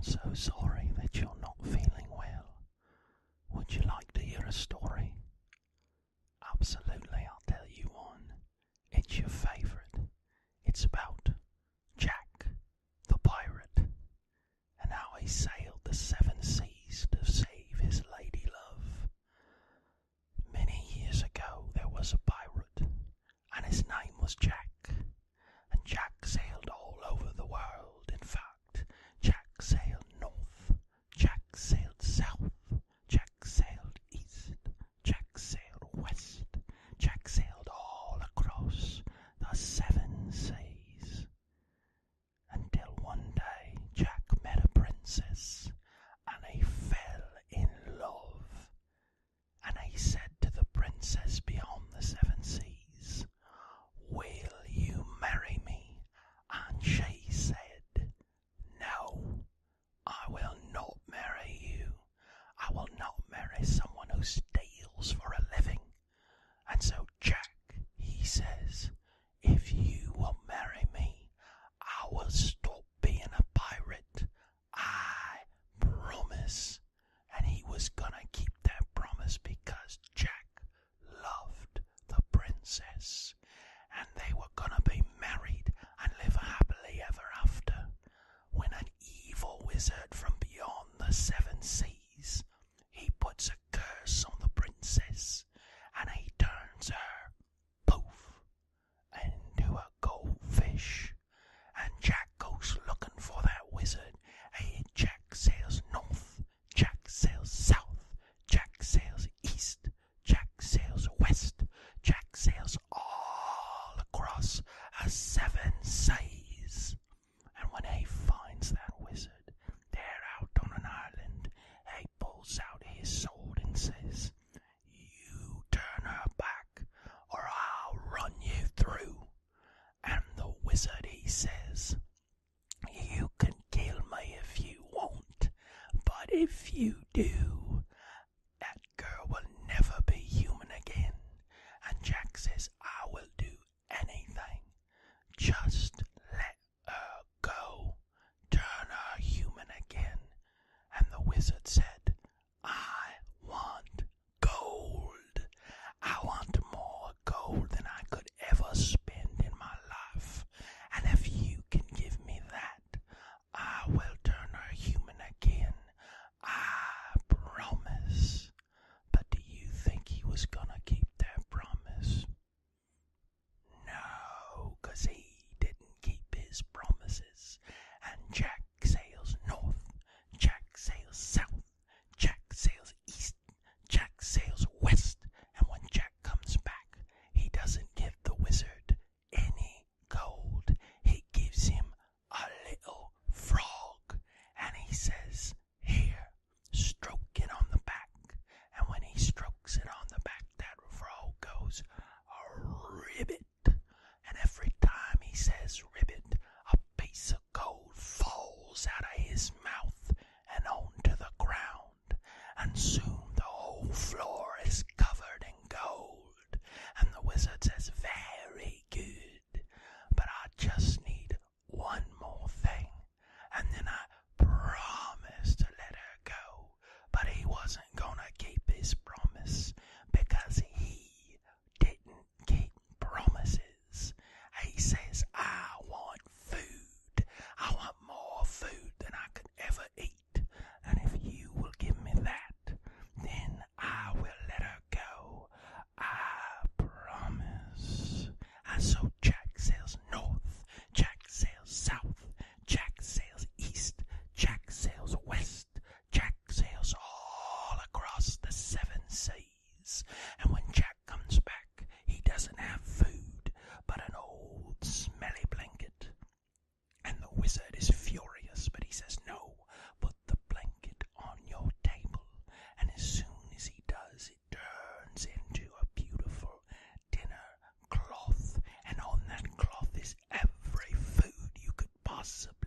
so sorry that you're not feeling well. Would you like to hear a story? Absolutely, I'll tell you one. It's your favourite. It's about Jack, the pirate, and how he sailed the 7 seas to save his lady love. Many years ago there was a pirate, and his name was Jack. And Jack sailed all over the world. In fact, Jack sailed north, Jack sailed south, Jack sailed east, Jack sailed west, Jack sailed all across the 7 seas. Until one day Jack met a princess, and he fell in love. And he said to the princess beyond the 7 seas, "Will you marry me?" And she said, "No, I will not marry you. I will not marry someone who steals for a living." And so Jack, he says, "If you will marry me, I will stop being a pirate. I promise." And he was gonna keep that promise because Jack loved the princess. And they were gonna be married and live happily ever after, when an evil wizard from beyond the 7 seas, he puts a curse on the princess, and he turns her, poof, into a goldfish. And Jack goes looking for that wizard. And Jack sails north, Jack sails south, Jack sails east, Jack sails west, Jack sails all across a 7 seas. And when he finds that wizard, they're out on an island. He pulls out his sword and says, "You turn her back, or I'll run you through." And the wizard, he says, "You can kill me if you want, but if you do, that girl will never be human again." And Jack says, "I will do anything. Just let her go. Turn her human again." And the wizard said, "I want gold. I want more gold than I could ever spend in my life. And if you can give me that, I will turn her human again. I promise." But do you think he was gonna keep that promise? No, 'cause he didn't keep his promises. And Jack sails north, Jack sails south, Jack sails east, Jack sails west. And when Jack comes back, he doesn't give the wizard any gold. He gives him a little frog, and he says, "Here, stroke it on the back." And when he strokes it on the back, that frog goes, "Ribbit." And every time he says ribbit, a piece of gold falls out of his mouth and onto the ground. And soon the whole floor is covered in gold. And the wizard says, "Very good, but I just need one more thing, and then I promise to let her go." But he wasn't gonna keep his promise, because he didn't keep promises. He says, "I want food. I want more food than I could ever eat. And if you will give me that, then I will let her go. I promise." And so Jack sails north, Jack sails south, Jack sails east, Jack sails west, Jack sails all across the 7 seas. And when Jack comes back, he doesn't have food, but an old smelly blanket. And the wizard is furious, but he says, "No, put the blanket on your table." And as soon as he does, it turns into a beautiful dinner cloth. And on that cloth is every food you could possibly